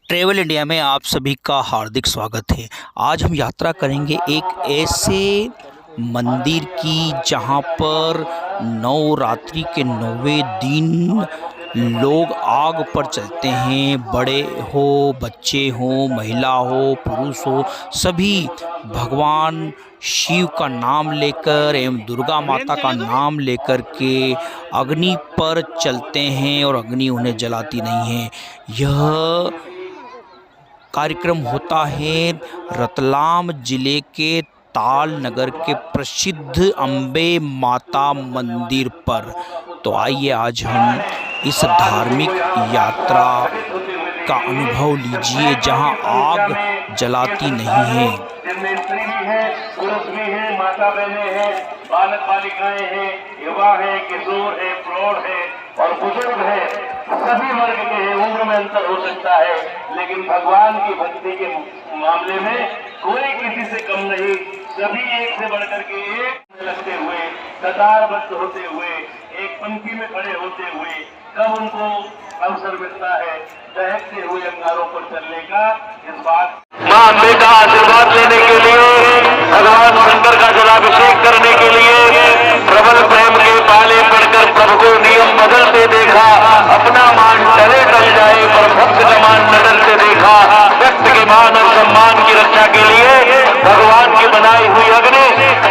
Travel India में आप सभी का हार्दिक स्वागत है। आज हम यात्रा करेंगे एक ऐसे मंदिर की जहां पर नवरात्रि के 9वें दिन लोग आग पर चलते हैं। बड़े हो, बच्चे हो, महिला हो, पुरुष हो, सभी भगवान शिव का नाम लेकर एवं दुर्गा माता का नाम लेकर के अग्नि पर चलते हैं और अग्नि उन्हें जलाती नहीं है। यह कार्यक्रम होता है रतलाम जिले के ताल नगर के प्रसिद्ध अम्बे माता मंदिर पर। तो आइए आज हम इस धार्मिक यात्रा का अनुभव लीजिए जहां आग जलाती नहीं है। जिनमें स्त्री भी है, पुरुष भी है, माता बहने हैं, बालक बालिकाएं हैं, युवा है, किशोर है, प्रौढ़ है और बुजुर्ग है। सभी वर्ग के हैं। उम्र में अंतर हो सकता है, लेकिन भगवान की भक्ति के मामले में कोई किसी से कम नहीं। सभी एक से बढ़कर के एक लगते हुए, कतारबद्ध होते हुए, एक पंक्ति में खड़े होते हुए कब उनको अवसर मिलता है दहकते हुए अंगारों पर चलने का। इस बात मां अम्बे का आशीर्वाद लेने के लिए, भगवान शंकर का जलाभिषेक करने के लिए प्रबल प्रेम के पाले पड़कर प्रभु को नियम बदलते देखा। अपना मान डरे टल जाए पर भक्त का मान न डरते देखा। व्यक्त के मान और सम्मान की रक्षा के लिए भगवान की बनाई हुई अग्नि,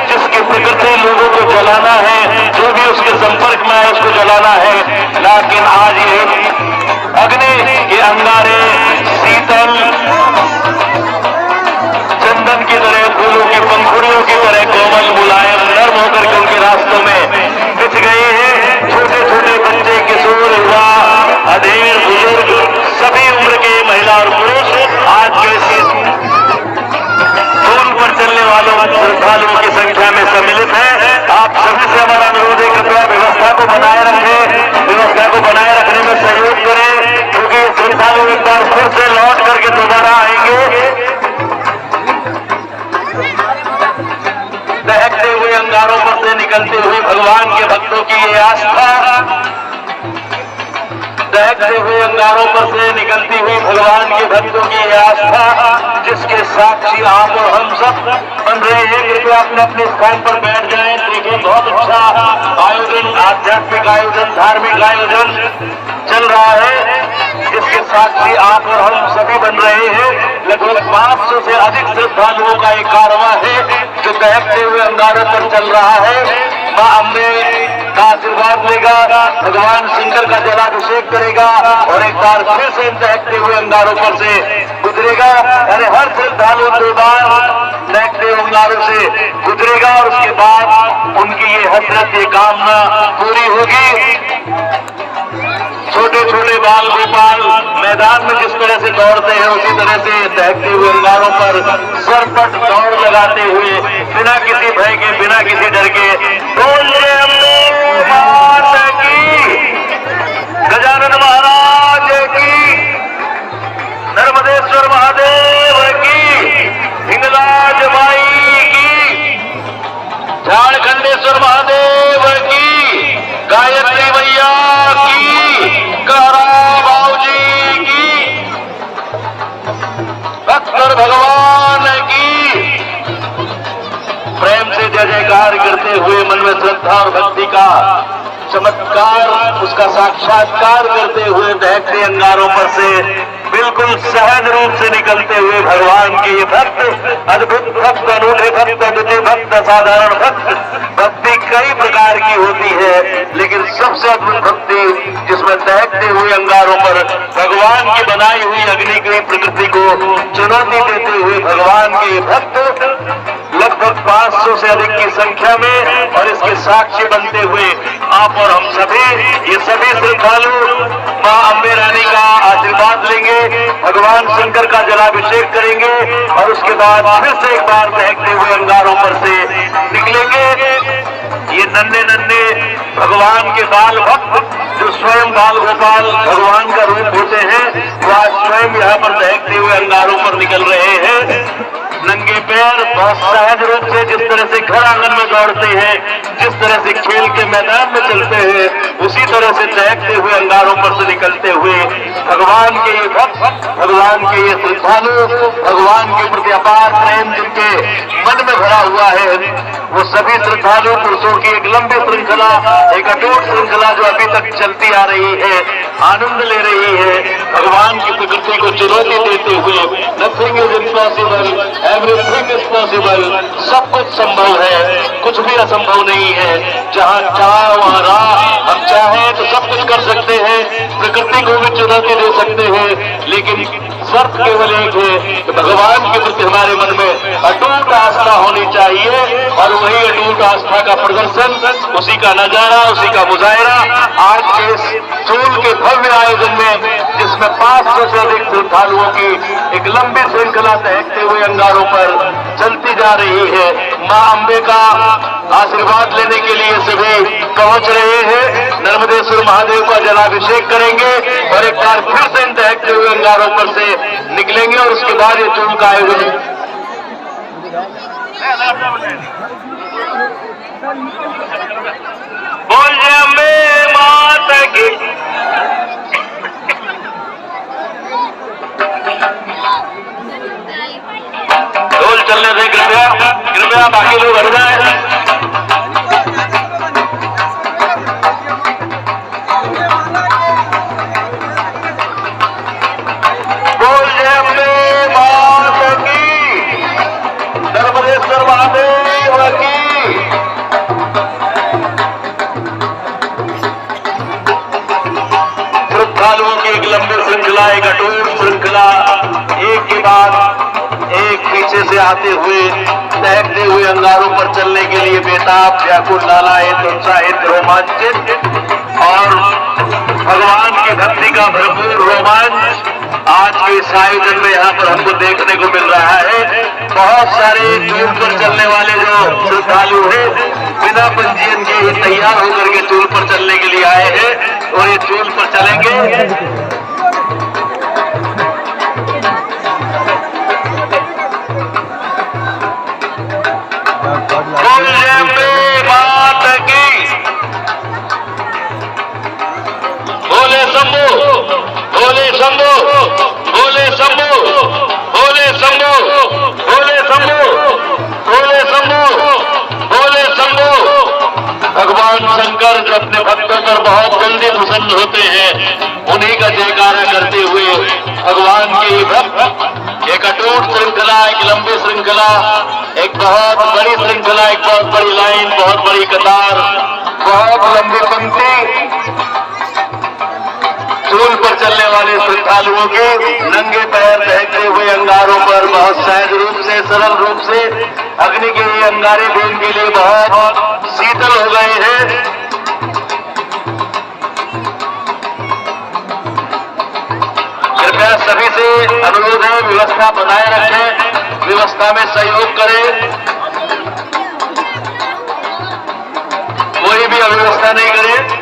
जिसकी प्रकृति लोगों को जलाना है, जो भी उसके संपर्क में आए उसको जलाना है। लेकिन आज ये अग्नि के अंगारे शीतल चंदन की तरह, फूलों की पंखुड़ियों की तरह कोमल मुलायम नर्म होकर के उनके रास्तों में बिछ गए हैं। छोटे छोटे बच्चे, किशोर, युवा, अधेड़, बुजुर्ग, सभी उम्र के महिला और पुरुष आज के टोल पर चलने वालों श्रद्धालुओं की संख्या में सम्मिलित है। आप सभी से हमारा अनुरोध है, कृपया व्यवस्था को बनाए रखें, व्यवस्था को बनाए रखने में सहयोग करें, क्योंकि श्रद्धालु एक बार फिर से लौट करके दोबारा आएंगे। दहकते हुए अंगारों पर से निकलते हुए भगवान के भक्तों की ये आस्था, दहकते हुए अंगारों पर से निकलती हुई भगवान के भक्तों की ये आस्था, जिसके साक्षी आप और हम सब बन रहे हैं। कृपया अपने अपने स्थान पर बैठ जाएं। देखिए, बहुत अच्छा आयोजन, आध्यात्मिक आयोजन, धार्मिक आयोजन चल रहा है, जिसके साक्षी आप और हम सभी बन रहे हैं। लगभग 500 से अधिक श्रद्धालुओं का एक कारवां है जो दहकते हुए अंगारों पर चल रहा है। मां अम्बे का आशीर्वाद लेगा, भगवान शंकर का जलाभिषेक करेगा और एक बार फिर से दहकते हुए अंगारों पर से गुजरेगा। यानी हर श्रद्धालु 2 बार दहकते हुए अंगारों से गुजरेगा और उसके बाद उनकी ये हसरत, ये कामना पूरी होगी। छोटे छोटे बाल गोपाल मैदान में जिस तरह से दौड़ते हैं, उसी तरह से दहकते हुए अंगारों पर सरपट दौड़ लगाते हुए, बिना किसी भय के, बिना किसी डर के, बोल जय अम्बे माता की, गजानन महाराज की, नर्मदेश्वर महादेव की, हिंगलाज माई की, झारखंडेश्वर महादेव की, गायत्री मैया की, कारा बाबूजी की, भक्तर भगवान की। प्रेम से जय जयकार करते हुए मन में श्रद्धा और भक्ति का चमत्कार, उसका साक्षात्कार करते हुए दहकते अंगारों पर से बिल्कुल सहज रूप से निकलते हुए भगवान के ये भक्त, अद्भुत भक्त, अनूठे भक्त, अद्वितीय भक्त, असाधारण भक्त। भक्ति कई प्रकार की होती है, लेकिन सबसे अद्भुत भक्ति जिसमें दहकते हुए अंगारों पर भगवान की बनाई हुई अग्नि की प्रकृति को चुनौती देते हुए भगवान के भक्त लगभग 500 से अधिक की संख्या में, और इसके साक्षी बनते हुए आप और हम सभी, ये सभी श्रद्धालु मां अम्बे रानी का आशीर्वाद लेंगे, भगवान शंकर का जलाभिषेक करेंगे और उसके बाद फिर से एक बार दहकते हुए अंगारों पर से निकलेंगे। ये नन्हे नन्हे भगवान के बाल भक्त, जो स्वयं बाल गोपाल भगवान का रूप होते हैं, वो आज स्वयं यहाँ पर दहकते हुए अंगारों पर निकल रहे हैं। नंगे पैर बहुत सहज रूप से जिस तरह से घर आंगन में दौड़ते हैं, जिस तरह से खेल के मैदान में चलते हैं, उसी तरह से दहकते हुए अंगारों पर से निकलते हुए भगवान के ये भक्त, भगवान के ये श्रद्धालु, भगवान के प्रति अपार प्रेम जिनके मन में भरा हुआ है, वो सभी श्रद्धालु पुरुषों की एक लंबी श्रृंखला, एक अटूट श्रृंखला जो अभी तक चलती आ रही है, आनंद ले रही है, भगवान की प्रकृति को चुनौती देते हुए nothing is impossible, everything is possible, सब कुछ संभव है, कुछ भी असंभव नहीं है, जहाँ चाह वहाँ राह, हम चाहें तो सब कुछ कर सकते हैं, प्रकृति को भी चुनौती दे सकते हैं, लेकिन शर्त केवल एक है कि भगवान के प्रति हमारे मन में अटूट आस्था होनी चाहिए, और वही अटूट आस्था का प्रदर्शन, उसी का नजारा, उसी का मुजाहरा आज के इस चूल के भव्य आयोजन में, जिसमें 500 से अधिक श्रद्धालुओं की एक लंबी श्रृंखला दहकते हुए अंगारों पर चलती जा रही है। मां अंबे का आशीर्वाद लेने के लिए सभी पहुंच रहे हैं, नर्मदेश्वर महादेव का जलाभिषेक करेंगे और एक बार फिर से इन दहकते हुए अंगारों पर से निकलेंगे, और उसके बाद ये चूल का आयोजन बोल जय अम्बे माता की। ढोल चलने दें कृपया, कृपया बाकी लोग हट जाए। बोल जय अम्बे माता की, नर्मदेश्वर महादेव की। श्रद्धालुओं की एक लंबी श्रृंखला, एक अटूट श्रृंखला, एक के बाद एक पीछे से आते हुए दहकते हुए अंगारों पर चलने के लिए बेताब, व्याकुल, लालायित, उत्साहित, रोमांचित, और भगवान की भक्ति का भरपूर रोमांच आज के इस आयोजन में यहाँ पर हमको देखने को मिल रहा है। बहुत सारे चूल पर चलने वाले जो श्रद्धालु हैं, बिना पंजीयन के ही तैयार होकर के चूल पर चलने के लिए आए हैं, और ये चूल पर चलेंगे। बोल जय अम्बे माता की, बोले शंभू, बोले शंभू, बोले शंभू, बोले शंभू, बोले शंभू, बोले शंभू, बोले शंभू। भगवान शंकर जो अपने भक्तों पर बहुत जल्दी प्रसन्न होते हैं, उन्हीं का जयकारा करते हुए भगवान के भक्त एक अटूट श्रृंखला, एक लंबी श्रृंखला, एक बहुत बड़ी श्रृंखला, एक बहुत बड़ी लाइन, बहुत बड़ी कतार, बहुत लंबी पंक्ति, चूल पर चलने वाले श्रद्धालुओं के नंगे पैर दहकते हुए अंगारों पर बहुत सहज रूप से, सरल रूप से अग्नि के ये अंगारे भी इनके लिए बहुत शीतल हो गए हैं। कृपया सभी से अनुरोध है, व्यवस्था बनाए रखें, व्यवस्था में सहयोग करें, कोई भी अव्यवस्था नहीं करे।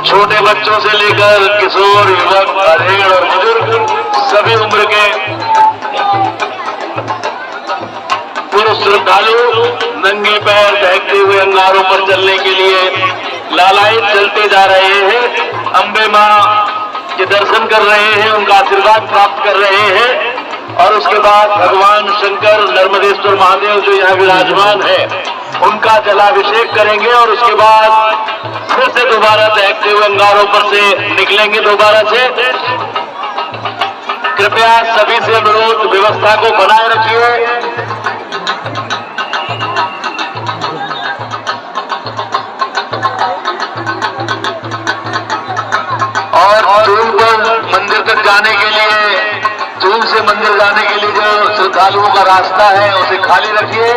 छोटे बच्चों से लेकर किशोर, युवक, अधेड़ और बुजुर्ग, सभी उम्र के पुरुष श्रद्धालु नंगे पैर दहकते हुए अंगारों पर चलने के लिए लालायित चलते जा रहे हैं। अंबे मां के दर्शन कर रहे हैं, उनका आशीर्वाद प्राप्त कर रहे हैं, और उसके बाद भगवान शंकर, नर्मदेश्वर महादेव जो यहाँ विराजमान है, उनका जलाभिषेक करेंगे, और उसके बाद फिर से दोबारा दहकते हुए अंगारों पर से निकलेंगे दोबारा से। कृपया सभी से अनुरोध, व्यवस्था को बनाए रखिए। और चूल पर मंदिर तक जाने के लिए, चूल से मंदिर जाने के लिए जो श्रद्धालुओं का रास्ता है उसे खाली रखिए,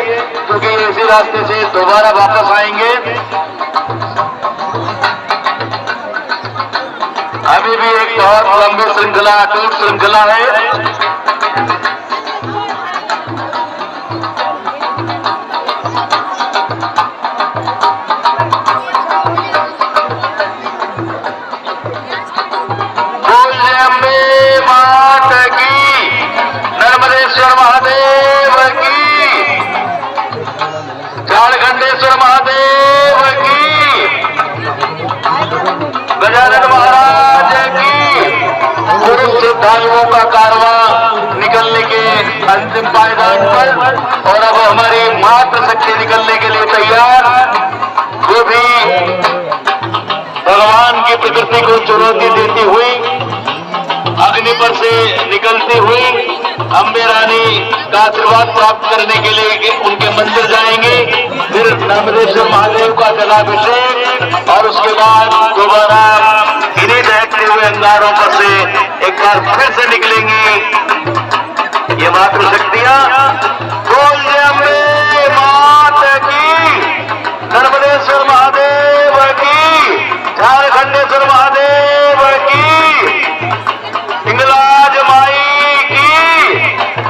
क्योंकि ये इसी रास्ते से दोबारा वापस आएंगे। अभी भी एक बहुत लंबी श्रृंखला, अटूट श्रृंखला है। का कारवां निकलने के अंतिम पायदान पर, और अब हमारी मातृशक्ति निकलने के लिए तैयार, वो भी भगवान की प्रकृति को चुनौती देती हुई अग्नि पर से निकलती हुई अम्बे रानी का आशीर्वाद प्राप्त करने के लिए उनके मंदिर जाएंगे। फिर नर्मदेश्वर महादेव का जलाभिषेक, और उसके बाद दोबारा इन्हीं दहकते हुए अंगारों पर से एक बार फिर से निकलेंगी ये मातृशक्तियां। बोल जय अम्बे मात की, नर्मदेश्वर महादेव की, झारखंडेश्वर महादेव की, हिंगलाज माई की,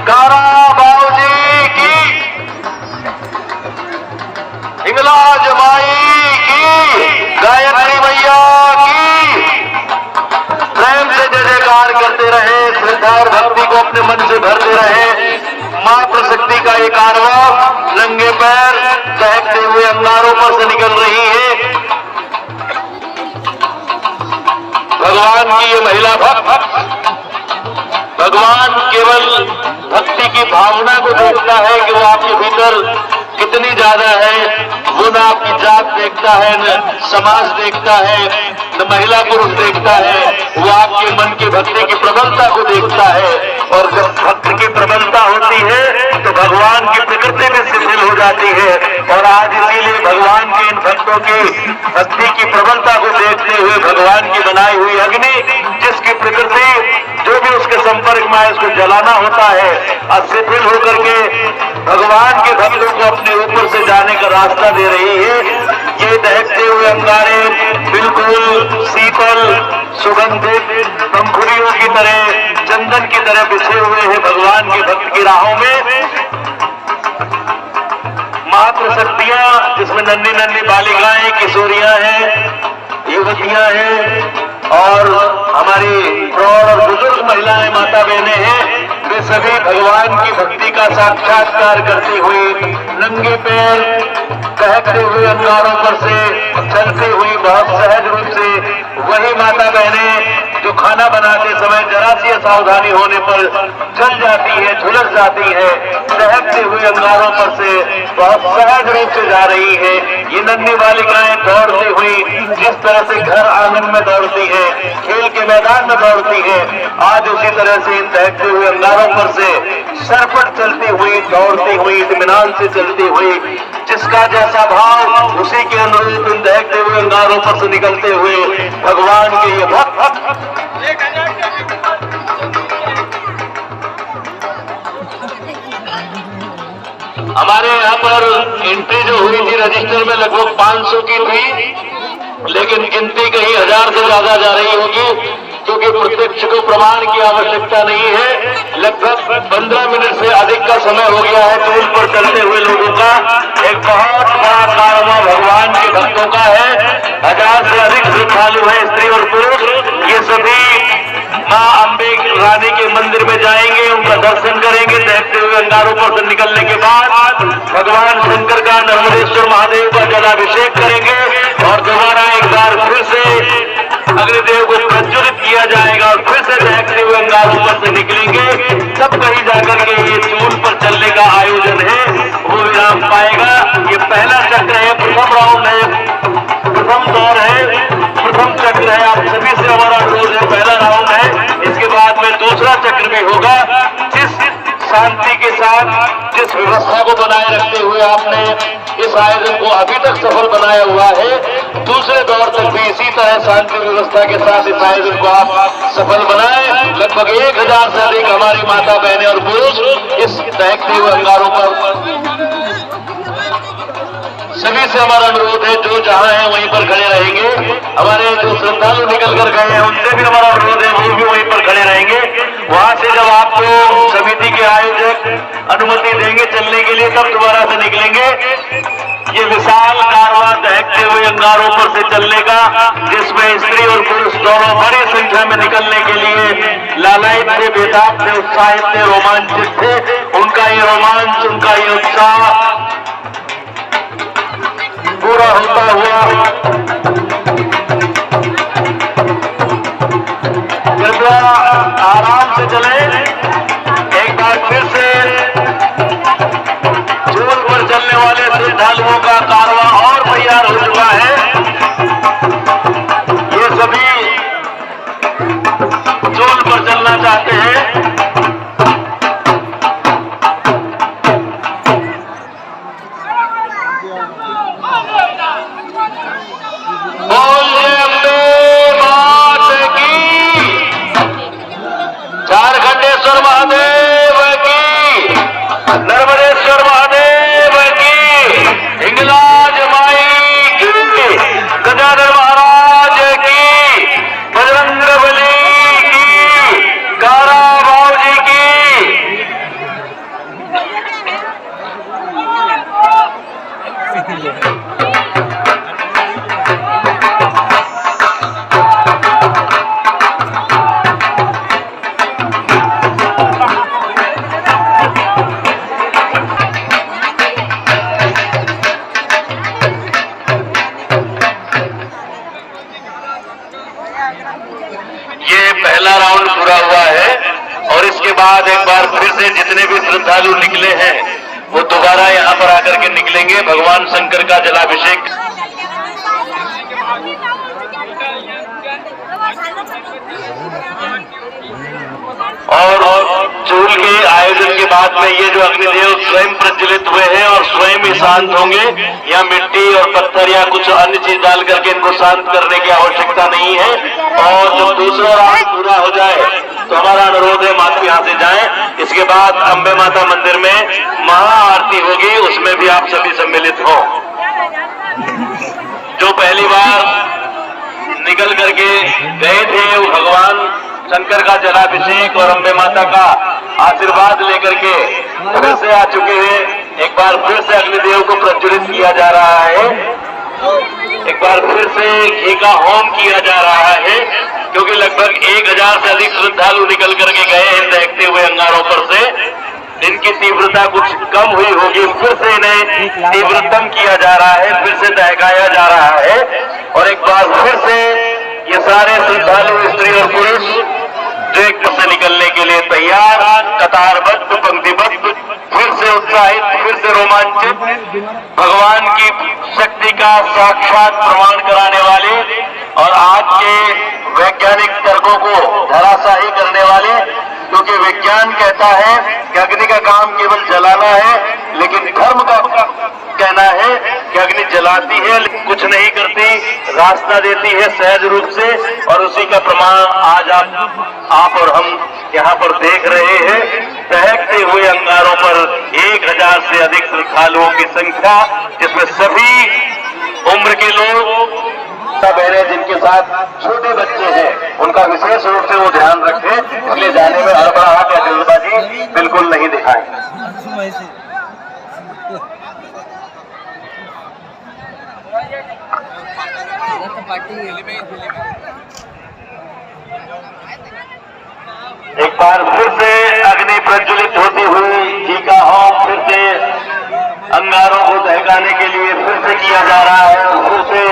कारा बाबूजी की, हिंगलाज माई की, गायत्री मैया की। प्रेम से जय जयकार करते रहे, श्रद्धा और भक्ति को अपने मन से भरते रहे। मातृशक्ति का ये कारवां नंगे पैर दहकते हुए अंगारों पर से निकल रही है। भगवान की ये महिला भक्त, भगवान केवल भक्ति की भावना को देखता है कि वो आपके भीतर कितनी ज्यादा है। वो न आपकी जात देखता है, न समाज देखता है, न महिला पुरुष देखता है। वो आपके मन की भक्ति की प्रबलता को देखता है, और जब भक्ति की प्रबलता होती है तो भगवान की प्रकृति में शिथिल हो जाती है। और आज इसीलिए भगवान के इन भक्तों की भक्ति की प्रबलता को देखते हुए भगवान की बनाई हुई अग्नि, जिसकी प्रकृति जो भी उसके संपर्क में आए उसको जलाना होता है, अशिथिल होकर के भगवान के भक्तों को अपने ऊपर से जाने का रास्ता दे रही है। ये दहकते हुए अंगारे बिल्कुल शीतल सुगंधित पंखुड़ियों की तरह, चंदन की तरह बिछे हुए हैं भगवान के भक्त की राहों में। मातृशक्तियां, जिसमें नन्ही नन्ही बालिकाएं, किशोरियां हैं, युवतियां हैं, और हमारी प्रौढ़ और बुजुर्ग महिलाएं, माता बहनें हैं, वे सभी भगवान की भक्ति का साक्षात्कार करती हुई नंगे पैर दहकते हुए अंगारों पर से चलती हुई बहुत सहज रूप से, वही माता बहनें जो खाना बनाते समय जरा सी सावधानी होने पर जल जाती है, झुलस जाती है, दहकते हुए अंगारों पर से बहुत सहज रूप से जा रही है। ये नन्ही बालिकाएं दौड़ती हुई जिस तरह से घर आंगन में दौड़ती है, खेल के मैदान में दौड़ती है, आज उसी तरह से इन दहकते हुए अंगारों पर से सरपट चलती हुई, दौड़ती हुई, इत्मीनान से चलती हुई, जिसका जैसा भाव उसी के अनुरूप इन दहकते हुए अंगारों पर से निकलते हुए भगवान के ये भक्त हमारे यहाँ पर एंट्री जो हुई थी रजिस्टर में लगभग 500 की थी, लेकिन गिनती कहीं 1000 से ज्यादा जा रही होगी, क्योंकि प्रत्यक्ष को प्रमाण की आवश्यकता नहीं है। लगभग 15 मिनट से अधिक का समय हो गया है टूल पर चलते हुए लोगों का। एक बहुत बड़ा कारवां भगवान के भक्तों का है। 1000 से अधिक श्रद्धालु है, स्त्री और पुरुष। ये सभी माँ अम्बे रानी के मंदिर में जाएंगे, उनका दर्शन करेंगे। दहकते हुए अंगारों पर से निकलने के बाद भगवान शंकर का, नर्मदेश्वर महादेव का जलाभिषेक करेंगे, और दोबारा एक बार फिर से अग्निदेव को प्रज्वलित किया जाएगा, और फिर से दहकते हुए अंगारों पर से निकलेंगे। तब कहीं जाकर के ये चूल पर चलने का आयोजन है वो विराम पाएगा। ये पहला चक्र है, प्रथम राउंड है, प्रथम दौर है, प्रथम चक्र है। आप सभी से हमारा अनुरोध है, पहला राउंड है, इसके बाद में दूसरा चक्र भी होगा। जिस शांति के साथ, जिस व्यवस्था को बनाए रखते हुए आपने इस आयोजन को अभी तक सफल बनाया हुआ है, दूसरे दौर तक भी इसी तरह शांति व्यवस्था के साथ इस आयोजन को आप सफल बनाएं। लगभग 1000 से अधिक हमारी माता बहनें और पुरुष इस दहकते हुए अंगारों पर, सभी से हमारा अनुरोध है, जो जहां है वहीं पर खड़े रहेंगे। हमारे जो श्रद्धालु निकल कर गए हैं उनसे भी हमारा अनुरोध है, वो भी वहीं पर खड़े रहेंगे। वहां से जब आपको समिति के आयोजक अनुमति देंगे चलने के लिए, तब दोबारा से निकलेंगे। ये विशाल कारवां दहकते हुए अंगारों पर से चलने का, जिसमें स्त्री और पुरुष दोनों बड़ी संख्या में निकलने के लिए लालायित थे, बेताब थे, उत्साहित थे, रोमांचित थे। उनका ये रोमांच, उनका ये उत्साह पूरा होता हुआ कृपया आराम से चले। नर्मदेश्वर महादेव की, हिंगलाज माई की, गजानन महाराज की, बजरंग बली की, कारा बाबूजी की। ये पहला राउंड पूरा हुआ है और इसके बाद एक बार फिर से जितने भी श्रद्धालु निकले हैं वो दोबारा यहाँ पर आकर के निकलेंगे। भगवान शंकर का जलाभिषेक और चूल के आयोजन के बाद में ये जो अग्निदेव स्वयं प्रज्वलित हुए हैं और स्वयं ही शांत होंगे। या मिट्टी और पत्थर या कुछ अन्य चीज डाल करके इनको शांत करने की आवश्यकता नहीं है। और जब दूसरा राउंड पूरा हो जाए तो हमारा अनुरोध है माता यहाँ से जाएं। इसके बाद अम्बे माता मंदिर में महाआरती होगी, उसमें भी आप सभी सम्मिलित हो। जो पहली बार निकल करके गए थे वो भगवान शंकर का जलाभिषेक और अम्बे माता का आशीर्वाद लेकर के फिर से आ चुके हैं। एक बार फिर से अग्निदेव को प्रज्वलित किया जा रहा है, एक बार फिर से घी का होम किया जा रहा है, क्योंकि लगभग 1000 से अधिक श्रद्धालु निकल करके गए हैं दहकते हुए अंगारों पर से। इनकी तीव्रता कुछ कम हुई होगी, फिर से इन्हें तीव्रतम किया जा रहा है, फिर से दहकाया जा रहा है। और एक बार फिर से ये सारे श्रद्धालु स्त्री और पुरुष जो एक से निकलने के लिए तैयार, कतारबद्ध पंक्तिबद्ध, फिर से उत्साहित, फिर से रोमांचित, भगवान की शक्ति का साक्षात प्रमाण कराने वाले और आज के वैज्ञानिक तर्कों को धराशाही करने वाले। क्योंकि विज्ञान कहता है कि अग्नि का काम केवल जलाना है, लेकिन धर्म का कहना है कि अग्नि जलाती है, कुछ नहीं करती, रास्ता देती है सहज रूप से। और उसी का प्रमाण आज आप और हम यहाँ पर देख रहे हैं। दहकते हुए अंगारों पर 1000 से अधिक श्रद्धालुओं की संख्या, जिसमें सभी उम्र के लोग, बहनें जिनके साथ छोटे बच्चे हैं, उनका विशेष रूप से वो ध्यान रखें। इसलिए जाने में हड़बड़ाहट या जल्दबाजी बिल्कुल नहीं दिखाएं। एक बार फिर से अग्नि प्रज्वलित होती हुई घी का होम फिर से अंगारों को दहकाने के लिए फिर से किया जा रहा है। फिर से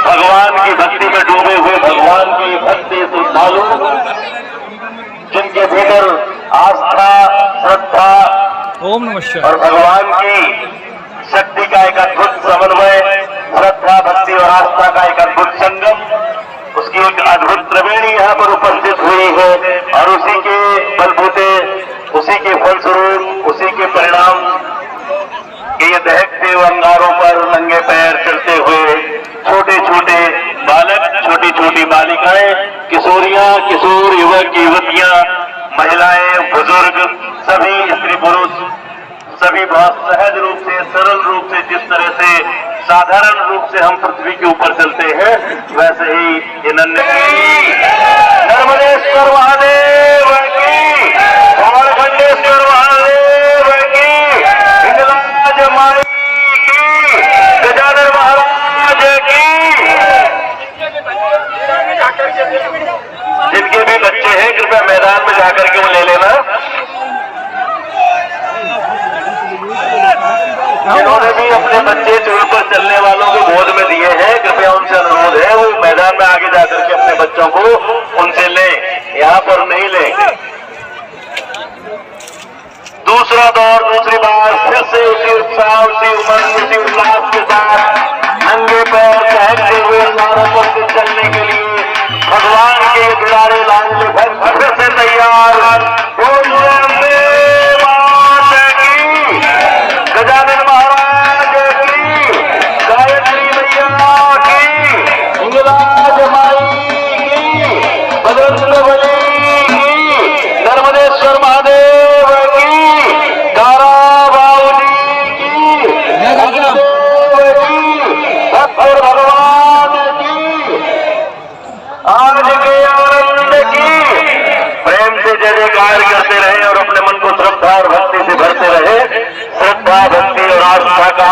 भगवान की भक्ति में डूबे हुए भगवान की भक्ति श्रद्धालु, जिनके भीतर आस्था, श्रद्धा ओम नमः शिवाय और भगवान की शक्ति का एक अद्भुत समन्वय, श्रद्धा, भक्ति और आस्था का एक अद्भुत संगम, उसकी एक अद्भुत त्रिवेणी यहाँ पर उपस्थित हुई है। और उसी के बलबूते, उसी के फलस्वरूप, उसी के परिणाम कि ये दहकते हुए अंगारों पर नंगे पैर चलते हुए छोटे छोटे बालक, छोटी छोटी बालिकाएं, किशोरियां, किशोर, युवक, युवतियां, महिलाएं, बुजुर्ग, सभी स्त्री पुरुष, सभी बहुत सहज रूप से, सरल रूप से, जिस तरह से साधारण रूप से हम पृथ्वी के ऊपर चलते हैं, वैसे ही ये नर्मदेश्वर महादेव की, खंडेश्वर महादेव की, हिंगलाज माई की, गजानन महाराज की। जिनके भी बच्चे हैं कृपया मैदान में जाकर के वो ले लेना। जिन्होंने भी अपने बच्चे चूल पर चलने वालों को गोद में दिए हैं, कृपया उनसे अनुरोध है वो मैदान में आगे जाकर के अपने बच्चों को उनसे लें, यहाँ पर नहीं लेंगे। दूसरा दौर, दूसरी बार फिर से उसी उत्साह, उसी उमंग, उसी उल्लास के साथ नंगे पैर टहलते हुए अंगारों पर चलने के लिए भगवान के दुलारे लाडले भक्त फिर से तैयार। गजानन महाराज की, गायत्री मैया की, हिंगलाज माई की, बजरंग बली की, नर्मदेश्वर महादेव की, कारा श्रद्धा भक्ति और आस्था का